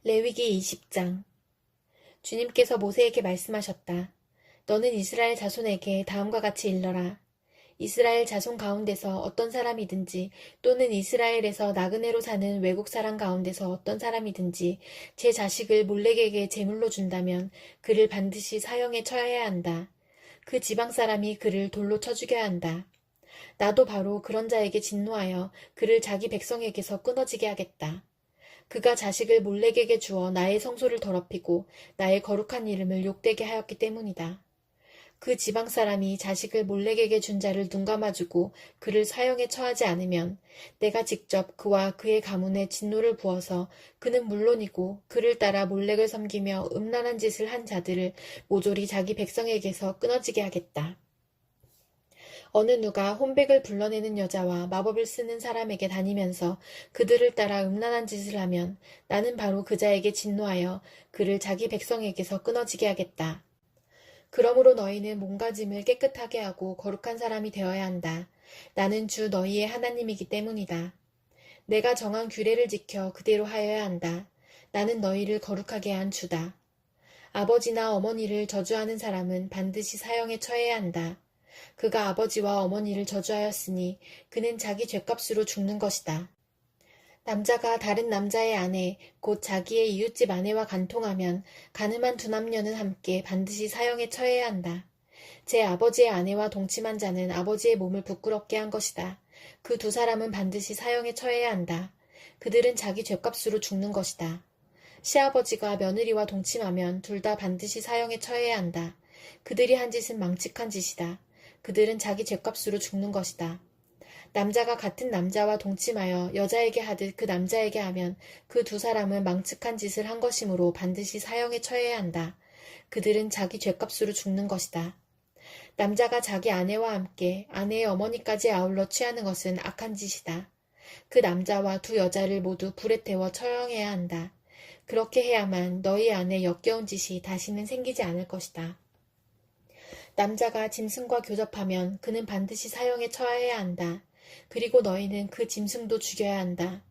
레위기 20장. 주님께서 모세에게 말씀하셨다. 너는 이스라엘 자손에게 다음과 같이 일러라. 이스라엘 자손 가운데서 어떤 사람이든지 또는 이스라엘에서 나그네로 사는 외국 사람 가운데서 어떤 사람이든지 제 자식을 몰렉에게 제물로 준다면 그를 반드시 사형에 처해야 한다. 그 지방 사람이 그를 돌로 쳐 죽여야 한다. 나도 바로 그런 자에게 진노하여 그를 자기 백성에게서 끊어지게 하겠다. 그가 자식을 몰렉에게 주어 나의 성소를 더럽히고 나의 거룩한 이름을 욕되게 하였기 때문이다. 그 지방 사람이 자식을 몰렉에게 준 자를 눈감아주고 그를 사형에 처하지 않으면 내가 직접 그와 그의 가문에 진노를 부어서 그는 물론이고 그를 따라 몰렉을 섬기며 음란한 짓을 한 자들을 모조리 자기 백성에게서 끊어지게 하겠다. 어느 누가 혼백을 불러내는 여자와 마법을 쓰는 사람에게 다니면서 그들을 따라 음란한 짓을 하면 나는 바로 그 자에게 진노하여 그를 자기 백성에게서 끊어지게 하겠다. 그러므로 너희는 몸가짐을 깨끗하게 하고 거룩한 사람이 되어야 한다. 나는 주 너희의 하나님이기 때문이다. 내가 정한 규례를 지켜 그대로 하여야 한다. 나는 너희를 거룩하게 한 주다. 아버지나 어머니를 저주하는 사람은 반드시 사형에 처해야 한다. 그가 아버지와 어머니를 저주하였으니 그는 자기 죗값으로 죽는 것이다. 남자가 다른 남자의 아내, 곧 자기의 이웃집 아내와 간통하면 가늠한 두 남녀는 함께 반드시 사형에 처해야 한다. 제 아버지의 아내와 동침한 자는 아버지의 몸을 부끄럽게 한 것이다. 그 두 사람은 반드시 사형에 처해야 한다. 그들은 자기 죗값으로 죽는 것이다. 시아버지가 며느리와 동침하면 둘 다 반드시 사형에 처해야 한다. 그들이 한 짓은 망측한 짓이다. 그들은 자기 죗값으로 죽는 것이다. 남자가 같은 남자와 동침하여 여자에게 하듯 그 남자에게 하면 그 두 사람은 망측한 짓을 한 것이므로 반드시 사형에 처해야 한다. 그들은 자기 죗값으로 죽는 것이다. 남자가 자기 아내와 함께 아내의 어머니까지 아울러 취하는 것은 악한 짓이다. 그 남자와 두 여자를 모두 불에 태워 처형해야 한다. 그렇게 해야만 너희 안에 역겨운 짓이 다시는 생기지 않을 것이다. 남자가 짐승과 교접하면 그는 반드시 사형에 처해야 한다. 그리고 너희는 그 짐승도 죽여야 한다.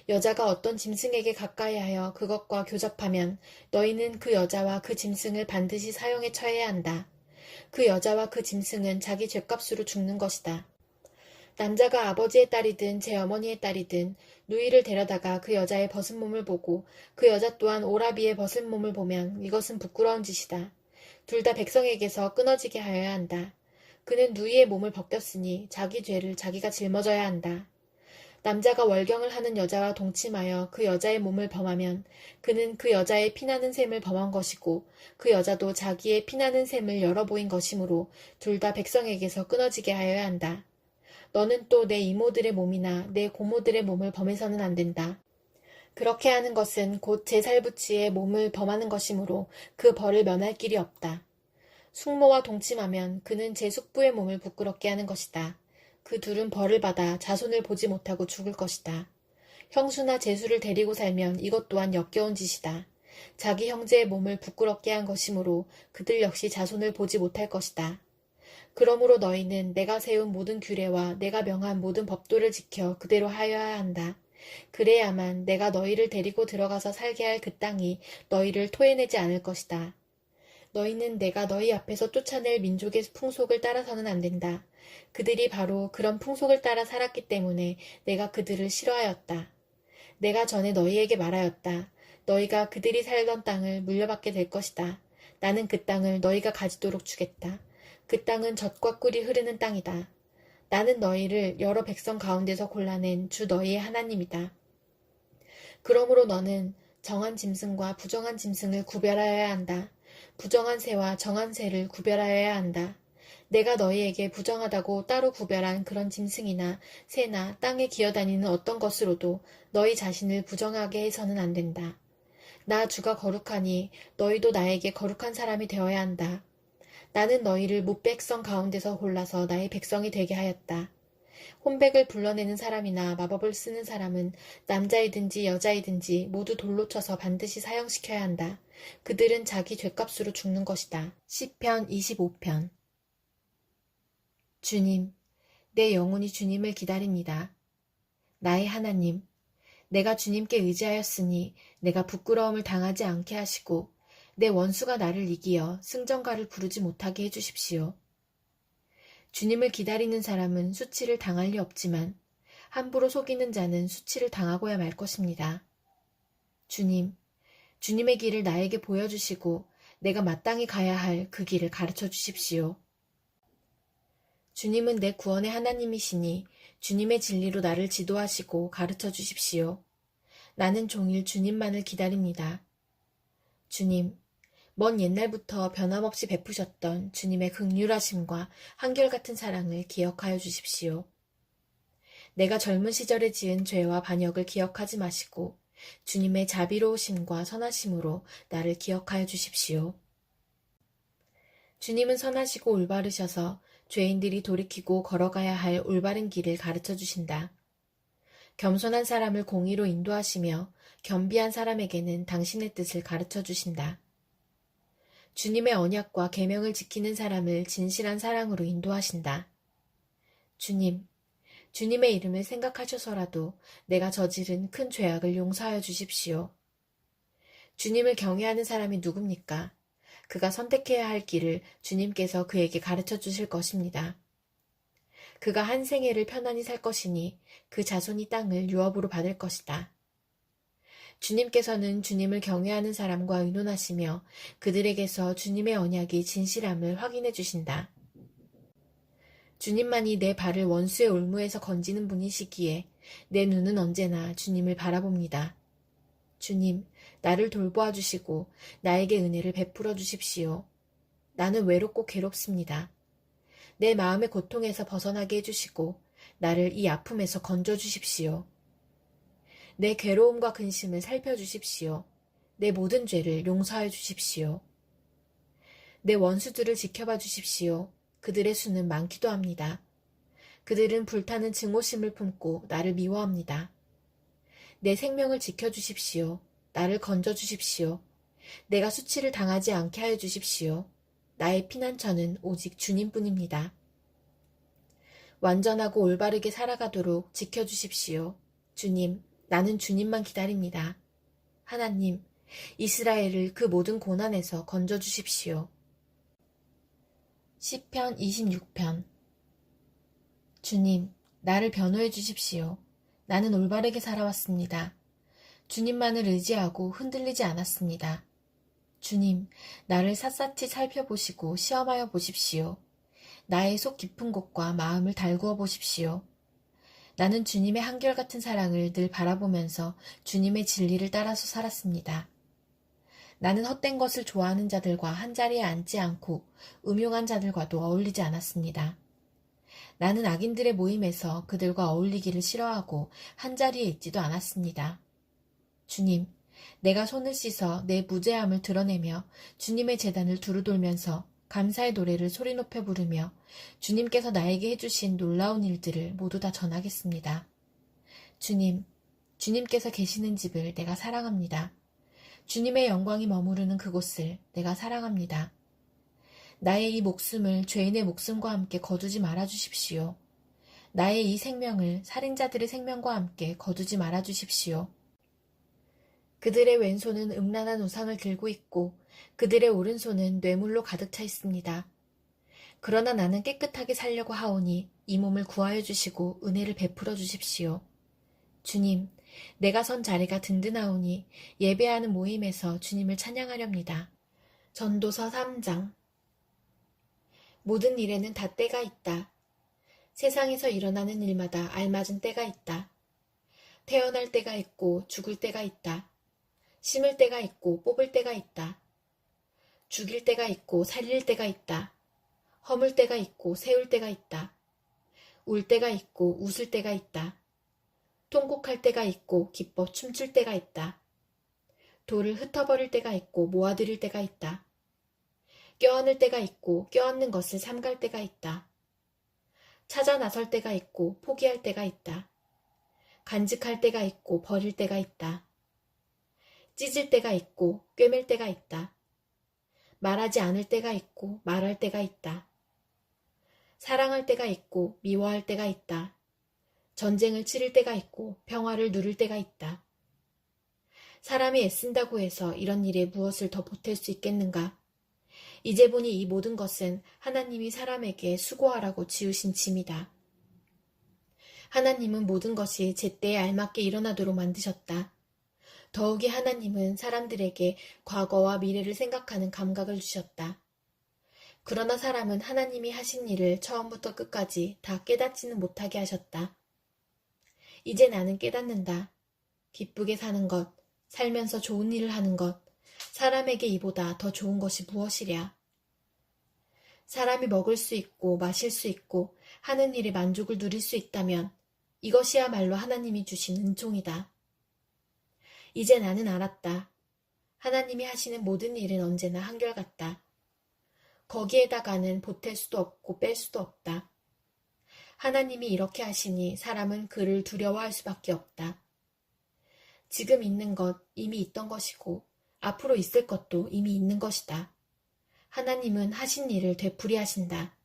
여자가 어떤 짐승에게 가까이하여 그것과 교접하면 너희는 그 여자와 그 짐승을 반드시 사형에 처해야 한다. 그 여자와 그 짐승은 자기 죗값으로 죽는 것이다. 남자가 아버지의 딸이든 제 어머니의 딸이든 누이를 데려다가 그 여자의 벗은 몸을 보고 그 여자 또한 오라비의 벗은 몸을 보면 이것은 부끄러운 짓이다. 둘 다 백성에게서 끊어지게 하여야 한다. 그는 누이의 몸을 벗겼으니 자기 죄를 자기가 짊어져야 한다. 남자가 월경을 하는 여자와 동침하여 그 여자의 몸을 범하면 그는 그 여자의 피나는 셈을 범한 것이고 그 여자도 자기의 피나는 셈을 열어 보인 것이므로 둘 다 백성에게서 끊어지게 하여야 한다. 너는 또 내 이모들의 몸이나 내 고모들의 몸을 범해서는 안 된다. 그렇게 하는 것은 곧 제 살부치의 몸을 범하는 것이므로 그 벌을 면할 길이 없다. 숙모와 동침하면 그는 제 숙부의 몸을 부끄럽게 하는 것이다. 그 둘은 벌을 받아 자손을 보지 못하고 죽을 것이다. 형수나 제수를 데리고 살면 이것 또한 역겨운 짓이다. 자기 형제의 몸을 부끄럽게 한 것이므로 그들 역시 자손을 보지 못할 것이다. 그러므로 너희는 내가 세운 모든 규례와 내가 명한 모든 법도를 지켜 그대로 하여야 한다. 그래야만 내가 너희를 데리고 들어가서 살게 할 그 땅이 너희를 토해내지 않을 것이다. 너희는 내가 너희 앞에서 쫓아낼 민족의 풍속을 따라서는 안 된다. 그들이 바로 그런 풍속을 따라 살았기 때문에 내가 그들을 싫어하였다. 내가 전에 너희에게 말하였다. 너희가 그들이 살던 땅을 물려받게 될 것이다. 나는 그 땅을 너희가 가지도록 주겠다. 그 땅은 젖과 꿀이 흐르는 땅이다. 나는 너희를 여러 백성 가운데서 골라낸 주 너희의 하나님이다. 그러므로 너는 정한 짐승과 부정한 짐승을 구별하여야 한다. 부정한 새와 정한 새를 구별하여야 한다. 내가 너희에게 부정하다고 따로 구별한 그런 짐승이나 새나 땅에 기어다니는 어떤 것으로도 너희 자신을 부정하게 해서는 안 된다. 나 주가 거룩하니 너희도 나에게 거룩한 사람이 되어야 한다. 나는 너희를 뭇백성 가운데서 골라서 나의 백성이 되게 하였다. 혼백을 불러내는 사람이나 마법을 쓰는 사람은 남자이든지 여자이든지 모두 돌로 쳐서 반드시 사형시켜야 한다. 그들은 자기 죗값으로 죽는 것이다. 시편 25편. 주님, 내 영혼이 주님을 기다립니다. 나의 하나님, 내가 주님께 의지하였으니 내가 부끄러움을 당하지 않게 하시고 내 원수가 나를 이기어 승전가를 부르지 못하게 해주십시오. 주님을 기다리는 사람은 수치를 당할 리 없지만 함부로 속이는 자는 수치를 당하고야 말 것입니다. 주님, 주님의 길을 나에게 보여주시고 내가 마땅히 가야 할 그 길을 가르쳐 주십시오. 주님은 내 구원의 하나님이시니 주님의 진리로 나를 지도하시고 가르쳐 주십시오. 나는 종일 주님만을 기다립니다. 주님, 먼 옛날부터 변함없이 베푸셨던 주님의 긍휼하심과 한결같은 사랑을 기억하여 주십시오. 내가 젊은 시절에 지은 죄와 반역을 기억하지 마시고 주님의 자비로우심과 선하심으로 나를 기억하여 주십시오. 주님은 선하시고 올바르셔서 죄인들이 돌이키고 걸어가야 할 올바른 길을 가르쳐 주신다. 겸손한 사람을 공의로 인도하시며 겸비한 사람에게는 당신의 뜻을 가르쳐 주신다. 주님의 언약과 계명을 지키는 사람을 진실한 사랑으로 인도하신다. 주님, 주님의 이름을 생각하셔서라도 내가 저지른 큰 죄악을 용서하여 주십시오. 주님을 경외하는 사람이 누굽니까? 그가 선택해야 할 길을 주님께서 그에게 가르쳐 주실 것입니다. 그가 한 생애를 편안히 살 것이니 그 자손이 땅을 유업으로 받을 것이다. 주님께서는 주님을 경외하는 사람과 의논하시며 그들에게서 주님의 언약이 진실함을 확인해 주신다. 주님만이 내 발을 원수의 올무에서 건지는 분이시기에 내 눈은 언제나 주님을 바라봅니다. 주님, 나를 돌보아 주시고 나에게 은혜를 베풀어 주십시오. 나는 외롭고 괴롭습니다. 내 마음의 고통에서 벗어나게 해주시고 나를 이 아픔에서 건져 주십시오. 내 괴로움과 근심을 살펴주십시오. 내 모든 죄를 용서하여 주십시오. 내 원수들을 지켜봐 주십시오. 그들의 수는 많기도 합니다. 그들은 불타는 증오심을 품고 나를 미워합니다. 내 생명을 지켜주십시오. 나를 건져주십시오. 내가 수치를 당하지 않게 하여 주십시오. 나의 피난처는 오직 주님뿐입니다. 완전하고 올바르게 살아가도록 지켜주십시오. 주님, 나는 주님만 기다립니다. 하나님, 이스라엘을 그 모든 고난에서 건져주십시오. 시편 26편. 주님, 나를 변호해 주십시오. 나는 올바르게 살아왔습니다. 주님만을 의지하고 흔들리지 않았습니다. 주님, 나를 샅샅이 살펴보시고 시험하여 보십시오. 나의 속 깊은 곳과 마음을 달구어 보십시오. 나는 주님의 한결같은 사랑을 늘 바라보면서 주님의 진리를 따라서 살았습니다. 나는 헛된 것을 좋아하는 자들과 한자리에 앉지 않고 음흉한 자들과도 어울리지 않았습니다. 나는 악인들의 모임에서 그들과 어울리기를 싫어하고 한자리에 있지도 않았습니다. 주님, 내가 손을 씻어 내 무죄함을 드러내며 주님의 제단을 두루돌면서 감사의 노래를 소리 높여 부르며 주님께서 나에게 해주신 놀라운 일들을 모두 다 전하겠습니다. 주님, 주님께서 계시는 집을 내가 사랑합니다. 주님의 영광이 머무르는 그곳을 내가 사랑합니다. 나의 이 목숨을 죄인의 목숨과 함께 거두지 말아 주십시오. 나의 이 생명을 살인자들의 생명과 함께 거두지 말아 주십시오. 그들의 왼손은 음란한 우상을 들고 있고 그들의 오른손은 뇌물로 가득 차 있습니다. 그러나 나는 깨끗하게 살려고 하오니 이 몸을 구하여 주시고 은혜를 베풀어 주십시오. 주님, 내가 선 자리가 든든하오니 예배하는 모임에서 주님을 찬양하렵니다. 전도서 3장. 모든 일에는 다 때가 있다. 세상에서 일어나는 일마다 알맞은 때가 있다. 태어날 때가 있고 죽을 때가 있다. 심을 때가 있고 뽑을 때가 있다. 죽일 때가 있고 살릴 때가 있다. 허물 때가 있고 세울 때가 있다. 울 때가 있고 웃을 때가 있다. 통곡할 때가 있고 기뻐 춤출 때가 있다. 돌을 흩어버릴 때가 있고 모아들일 때가 있다. 껴안을 때가 있고 껴안는 것을 삼갈 때가 있다. 찾아 나설 때가 있고 포기할 때가 있다. 간직할 때가 있고 버릴 때가 있다. 찢을 때가 있고 꿰맬 때가 있다. 말하지 않을 때가 있고 말할 때가 있다. 사랑할 때가 있고 미워할 때가 있다. 전쟁을 치를 때가 있고 평화를 누릴 때가 있다. 사람이 애쓴다고 해서 이런 일에 무엇을 더 보탤 수 있겠는가? 이제 보니 이 모든 것은 하나님이 사람에게 수고하라고 지으신 짐이다. 하나님은 모든 것이 제때에 알맞게 일어나도록 만드셨다. 더욱이 하나님은 사람들에게 과거와 미래를 생각하는 감각을 주셨다. 그러나 사람은 하나님이 하신 일을 처음부터 끝까지 다 깨닫지는 못하게 하셨다. 이제 나는 깨닫는다. 기쁘게 사는 것, 살면서 좋은 일을 하는 것, 사람에게 이보다 더 좋은 것이 무엇이랴. 사람이 먹을 수 있고 마실 수 있고 하는 일에 만족을 누릴 수 있다면 이것이야말로 하나님이 주신 은총이다. 이제 나는 알았다. 하나님이 하시는 모든 일은 언제나 한결같다. 거기에다가는 보탤 수도 없고 뺄 수도 없다. 하나님이 이렇게 하시니 사람은 그를 두려워할 수밖에 없다. 지금 있는 것 이미 있던 것이고 앞으로 있을 것도 이미 있는 것이다. 하나님은 하신 일을 되풀이하신다.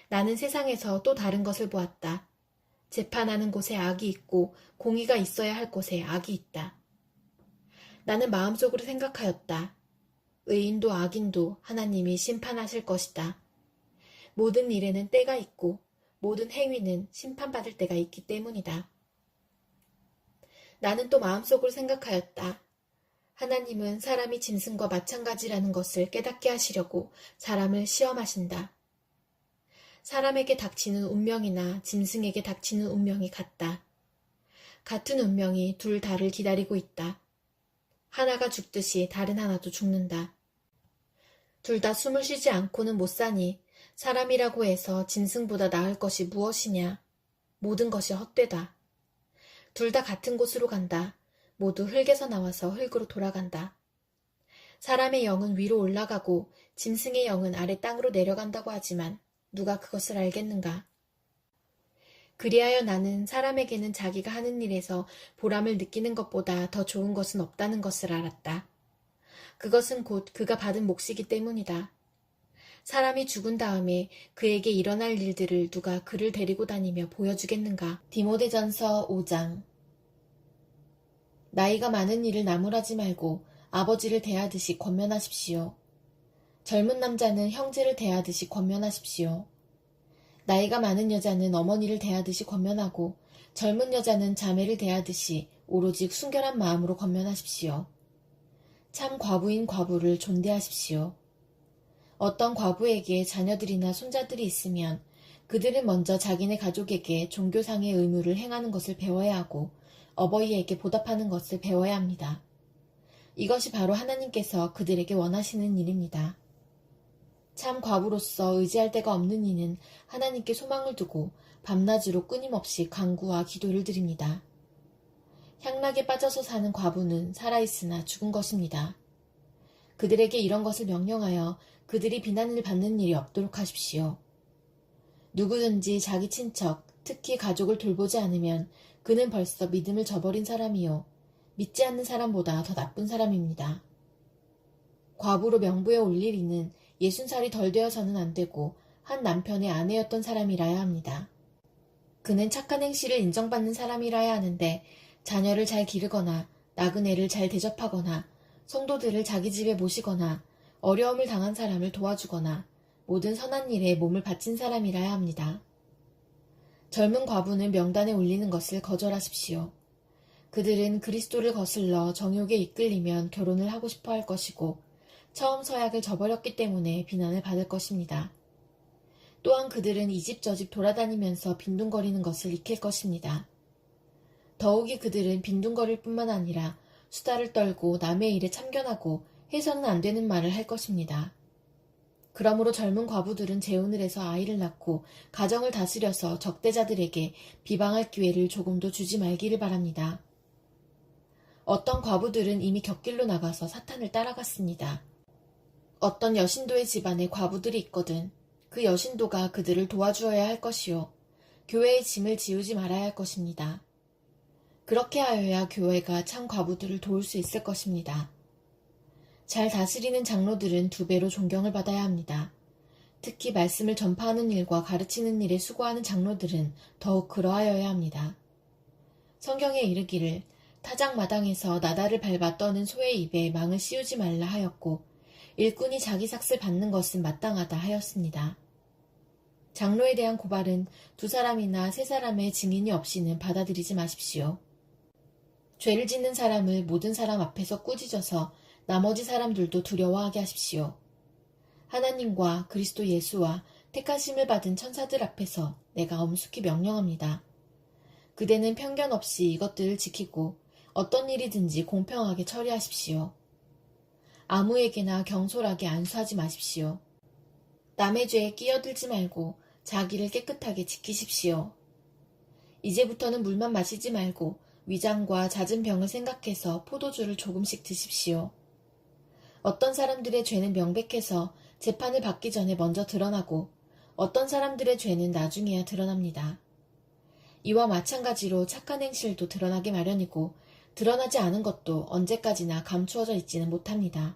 나는 세상에서 또 다른 것을 보았다. 재판하는 곳에 악이 있고 공의가 있어야 할 곳에 악이 있다. 나는 마음속으로 생각하였다. 의인도 악인도 하나님이 심판하실 것이다. 모든 일에는 때가 있고 모든 행위는 심판받을 때가 있기 때문이다. 나는 또 마음속으로 생각하였다. 하나님은 사람이 짐승과 마찬가지라는 것을 깨닫게 하시려고 사람을 시험하신다. 사람에게 닥치는 운명이나 짐승에게 닥치는 운명이 같다. 같은 운명이 둘 다를 기다리고 있다. 하나가 죽듯이 다른 하나도 죽는다. 둘 다 숨을 쉬지 않고는 못 사니 사람이라고 해서 짐승보다 나을 것이 무엇이냐. 모든 것이 헛되다. 둘 다 같은 곳으로 간다. 모두 흙에서 나와서 흙으로 돌아간다. 사람의 영은 위로 올라가고 짐승의 영은 아래 땅으로 내려간다고 하지만 누가 그것을 알겠는가? 그리하여 나는 사람에게는 자기가 하는 일에서 보람을 느끼는 것보다 더 좋은 것은 없다는 것을 알았다. 그것은 곧 그가 받은 몫이기 때문이다. 사람이 죽은 다음에 그에게 일어날 일들을 누가 그를 데리고 다니며 보여주겠는가? 디모데전서 5장. 나이가 많은 이를 나무라지 말고 아버지를 대하듯이 권면하십시오. 젊은 남자는 형제를 대하듯이 권면하십시오. 나이가 많은 여자는 어머니를 대하듯이 권면하고 젊은 여자는 자매를 대하듯이 오로지 순결한 마음으로 권면하십시오. 참 과부인 과부를 존대하십시오. 어떤 과부에게 자녀들이나 손자들이 있으면 그들은 먼저 자기네 가족에게 종교상의 의무를 행하는 것을 배워야 하고 어버이에게 보답하는 것을 배워야 합니다. 이것이 바로 하나님께서 그들에게 원하시는 일입니다. 참 과부로서 의지할 데가 없는 이는 하나님께 소망을 두고 밤낮으로 끊임없이 간구와 기도를 드립니다. 향락에 빠져서 사는 과부는 살아있으나 죽은 것입니다. 그들에게 이런 것을 명령하여 그들이 비난을 받는 일이 없도록 하십시오. 누구든지 자기 친척, 특히 가족을 돌보지 않으면 그는 벌써 믿음을 저버린 사람이요. 믿지 않는 사람보다 더 나쁜 사람입니다. 과부로 명부에 올릴 이는 60살이 덜 되어서는 안 되고 한 남편의 아내였던 사람이라야 합니다. 그는 착한 행실을 인정받는 사람이라야 하는데 자녀를 잘 기르거나 나그네를 잘 대접하거나 성도들을 자기 집에 모시거나 어려움을 당한 사람을 도와주거나 모든 선한 일에 몸을 바친 사람이라야 합니다. 젊은 과부는 명단에 올리는 것을 거절하십시오. 그들은 그리스도를 거슬러 정욕에 이끌리면 결혼을 하고 싶어 할 것이고 처음 서약을 저버렸기 때문에 비난을 받을 것입니다. 또한 그들은 이 집 저 집 돌아다니면서 빈둥거리는 것을 익힐 것입니다. 더욱이 그들은 빈둥거릴 뿐만 아니라 수다를 떨고 남의 일에 참견하고 해서는 안 되는 말을 할 것입니다. 그러므로 젊은 과부들은 재혼을 해서 아이를 낳고 가정을 다스려서 적대자들에게 비방할 기회를 조금도 주지 말기를 바랍니다. 어떤 과부들은 이미 곁길로 나가서 사탄을 따라갔습니다. 어떤 여신도의 집안에 과부들이 있거든 그 여신도가 그들을 도와주어야 할 것이요. 교회의 짐을 지우지 말아야 할 것입니다. 그렇게 하여야 교회가 참 과부들을 도울 수 있을 것입니다. 잘 다스리는 장로들은 2배로 존경을 받아야 합니다. 특히 말씀을 전파하는 일과 가르치는 일에 수고하는 장로들은 더욱 그러하여야 합니다. 성경에 이르기를 타작마당에서 나다를 밟아 떠는 소의 입에 망을 씌우지 말라 하였고 일꾼이 자기 삭슬 받는 것은 마땅하다 하였습니다. 장로에 대한 고발은 두 사람이나 세 사람의 증인이 없이는 받아들이지 마십시오. 죄를 짓는 사람을 모든 사람 앞에서 꾸짖어서 나머지 사람들도 두려워하게 하십시오. 하나님과 그리스도 예수와 택하심을 받은 천사들 앞에서 내가 엄숙히 명령합니다. 그대는 편견 없이 이것들을 지키고 어떤 일이든지 공평하게 처리하십시오. 아무에게나 경솔하게 안수하지 마십시오. 남의 죄에 끼어들지 말고 자기를 깨끗하게 지키십시오. 이제부터는 물만 마시지 말고 위장과 잦은 병을 생각해서 포도주를 조금씩 드십시오. 어떤 사람들의 죄는 명백해서 재판을 받기 전에 먼저 드러나고 어떤 사람들의 죄는 나중에야 드러납니다. 이와 마찬가지로 착한 행실도 드러나기 마련이고 드러나지 않은 것도 언제까지나 감추어져 있지는 못합니다.